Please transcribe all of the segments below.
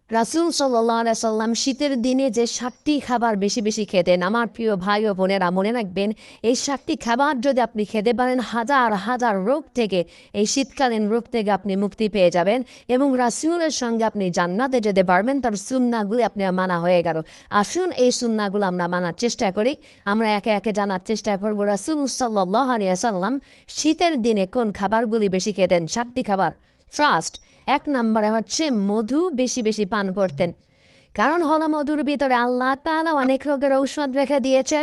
রাসূল সাল্লাল্লাহু আলাইহি সাল্লাম শীতের দিনে যে ৭টি খাবার বেশি বেশি খেতেন, আমার প্রিয় ভাই ও বোনেরা মনে রাখবেন, এই ৭টি খাবার যদি আপনি খেতে পারেন হাজার হাজার রোগ থেকে, এই শীতকালীন রোগ থেকে আপনি মুক্তি পেয়ে যাবেন এবং রাসূলের সঙ্গে আপনি জান্নাতে যেতে পারবেন। তার সুন্নাহগুলি আপনার মানা হয়ে গেল। আসুন এই সুন্নাহগুলো আমরা মানার চেষ্টা করি। আমরা একে একে জানার চেষ্টা করব রাসূল সাল্লাল্লাহু আলাইহি সাল্লাম শীতের দিনে কোন খাবারগুলি বেশি খেতেন। ৭টি খাবার। ফার্স্ট, ১ নম্বরে হচ্ছে মধু বেশি বেশি পান করতেন। কারণ হলো মধুর ভিতরে আল্লাহ তাআলা অনেক রোগের ঔষধ রেখে দিয়েছে।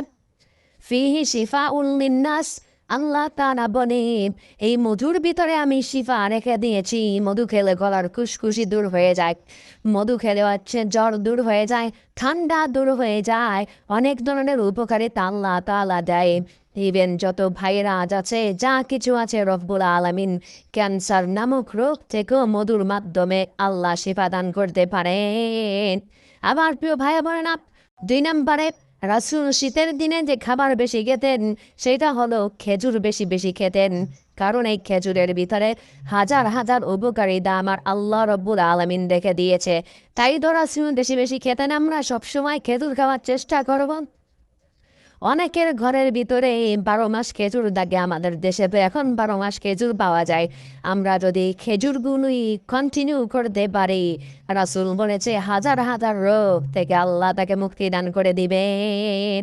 ফিহি শিফাউল লিন্নাস, আল্লাহ তাআলা বলেন এই মধুর ভিতরে আমি শিফা রেখে দিয়েছি। মধু খেলে গলার খুশখুশি দূর হয়ে যায়, মধু খেলে হচ্ছে জ্বর দূর হয়ে যায়, ঠান্ডা দূর হয়ে যায়, অনেক ধরনের উপকারিতা আল্লাহ তাআলা দেয়। ইভেন যত ভাইরাস আছে, যা কিছু আছে, রব্বুল আলামিন ক্যান্সার নামক রোগ থেকেও মধুর মাধ্যমে আল্লাহ শিফা দান করতে পারেন। আবার প্রিয় ভাই বোনেরা, ২ নম্বরে রাসূল শীতের দিনে যে খাবার বেশি খেতেন সেটা হলো খেজুর বেশি বেশি খেতেন। কারণ এই খেজুরের ভিতরে হাজার হাজার উপকারিতা আমার আল্লাহ রব্বুল আলামিন রেখে দিয়েছে। তাই তো রাসূল বেশি বেশি খেতেন। আমরা সবসময় খেজুর খাওয়ার চেষ্টা করব। অনেকের ঘরের ভিতরে ১২ মাস খেজুর থাকে। আমাদের দেশে তো এখন ১২ মাস খেজুর পাওয়া যায়। আমরা যদি খেজুরগুলোই কন্টিনিউ করতে পারি, রাসূল বলেছে হাজার হাজার রোগ থেকে আল্লাহ তাকে মুক্তি দান করে দিবেন।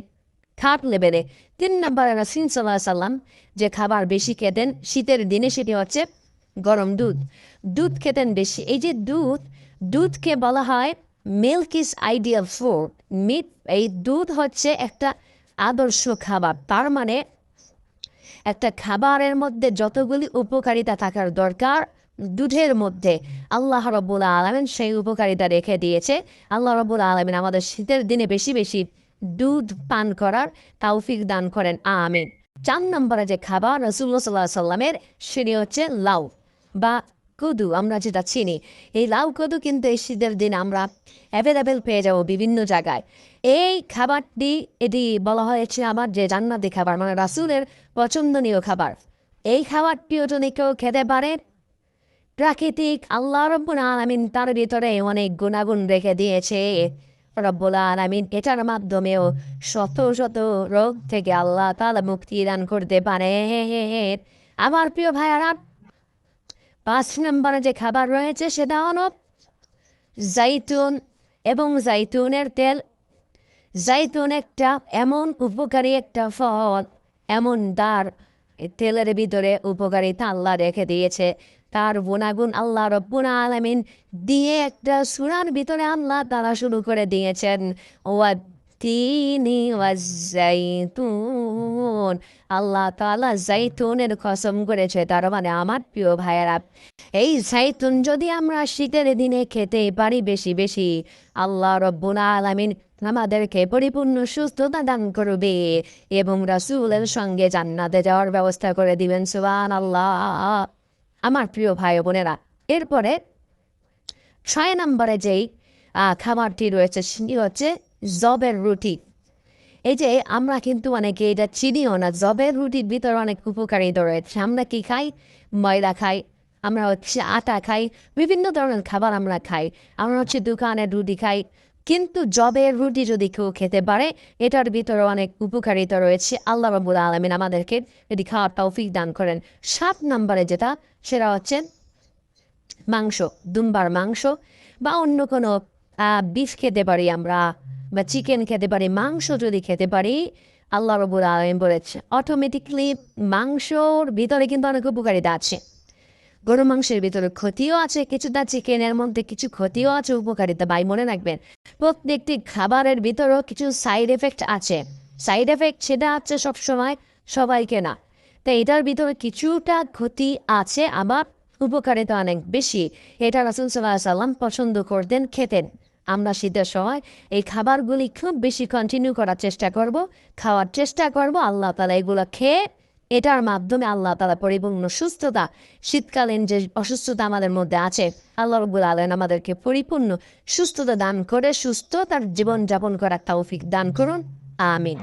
থার্ড লেভেলে ৩ নম্বরে রাসূল সাল্লাল্লাহু আলাইহি সাল্লাম যে খাবার বেশি খেতেন শীতের দিনে সেটি হচ্ছে গরম দুধ। দুধ খেতেন বেশি। এই যে দুধকে বলা হয় মিল্ক ইজ আইডিয়াল ফুড। এই দুধ হচ্ছে একটা আদর্শ খাবার। তার মানে একটা খাবারের মধ্যে যতগুলি উপকারিতা থাকার দরকার, দুধের মধ্যে আল্লাহ রাব্বুল আলামিন সেই উপকারিতা রেখে দিয়েছে। আল্লাহ রাব্বুল আলামিন আমাদের শীতের দিনে বেশি বেশি দুধ পান করার তৌফিক দান করেন, আমিন। ৪ নম্বরে যে খাবার রাসূলুল্লাহ সাল্লাল্লাহু আলাইহি সাল্লামের সেটি হচ্ছে লাউ বা কদু, আমরা যেটা চিনি। এই লাউ কদু কিন্তু এই শীতের দিন আমরা অ্যাভেলেবেল পেয়ে যাব বিভিন্ন জায়গায়। এই খাবারটি এটি বলা হয়েছে আমার যে জান্নাতি খাবার, মানে রাসূলের পছন্দনীয় খাবার। এই খাবারটিও যদি কেউ খেতে পারে, প্রাকৃতিক আল্লাহ রব্বুল আলামিন তার ভিতরে অনেক গুণাগুণ রেখে দিয়েছে। রব্বুল আলামিন এটার মাধ্যমেও শত শত রোগ থেকে আল্লাহ তাআলা মুক্তি দান করতে পারে। আমার প্রিয় ভাইয়ারা, ৫ নম্বরে যে খাবার রয়েছে সেটা হলো জাইতুন এবং জাইতুনের তেল। জাইতুন একটা এমন উপকারী একটা ফল, এমন তার তেলের ভিতরে উপকারিতা আল্লাহ রেখে দিয়েছে। তার গুণাগুণ আল্লাহ রব্বুল আলামিন দিয়ে একটা সূরার ভিতরে আল্লাহ তাআলা শুরু করে দিয়েছেন, ওয়াত-তিনি ওয়াজ-জাইতুন। আল্লাহ তাআলা জাইতুনের কসম করেছে। তার মানে আমার প্রিয় ভাইয়েরা, এই জাইতুন যদি আমরা শীতের দিনে খেতে পারি বেশি বেশি, আল্লাহ রব্বুল আলামিন আমাদেরকে পরিপূর্ণ সুস্থতা দান করবে এবং রাসূলের সঙ্গে জান্নাতে যাওয়ার ব্যবস্থা করে দিবেন। সুবহানাল্লাহ। আমার প্রিয় ভাই বোনেরা, এরপরে ৬ নম্বরে যেই খাবারটি রয়েছে সেটি হচ্ছে যবের রুটি। এই যে আমরা কিন্তু অনেকে এটা চিনিও না, যবের রুটির ভিতরে অনেক উপকারিতা রয়েছে। আমরা কি খাই? ময়দা খাই, আমরা হচ্ছে আটা খাই, বিভিন্ন ধরনের খাবার আমরা খাই। আমরা হচ্ছে দোকানের রুটি খাই, কিন্তু যবের রুটি যদি কেউ খেতে পারে, এটার ভিতরে অনেক উপকারিতা রয়েছে। আল্লাহ রাব্বুল আলামিন আমাদেরকে এটি খাওয়ার তৌফিক দান করেন। ৭ নম্বরে যেটা সেটা হচ্ছে মাংস, দুম্বার মাংস বা অন্য কোনো বিফ খেতে পারি আমরা, বা চিকেন খেতে পারি। মাংস যদি খেতে পারি, আল্লাহ রাব্বুল আলামিন বলেছে অটোমেটিকলি মাংসর ভিতরে কিন্তু অনেক উপকারিতা আছে। গরু মাংসের ভিতরে ক্ষতিও আছে কিছুটা, চিকেনের মধ্যে কিছু ক্ষতিও আছে, উপকারিতা। ভাই মনে রাখবেন, প্রত্যেকটি খাবারের ভিতরেও কিছু সাইড এফেক্ট আছে। সাইড এফেক্ট সেটা আছে সবসময় সবাইকে না। তাই এটার ভিতরে কিছুটা ক্ষতি আছে, আবার উপকারিতা অনেক বেশি। এটা রাসূল সাল্লাল্লাহু আলাইহি সাল্লাম পছন্দ করতেন, খেতেন। আমরা শীতের সময় এই খাবারগুলি খুব বেশি কন্টিনিউ করার চেষ্টা করব, খাওয়ার চেষ্টা করব। আল্লাহ তাআলা এগুলো খেয়ে, এটার মাধ্যমে আল্লাহ তাআলা পরিপূর্ণ সুস্থতা, শীতকালীন যে অসুস্থতা আমাদের মধ্যে আছে, আল্লাহ রাব্বুল আলামিন আমাদেরকে পরিপূর্ণ সুস্থতা দান করে সুস্থতার জীবনযাপন করার তৌফিক দান করুন, আমিন।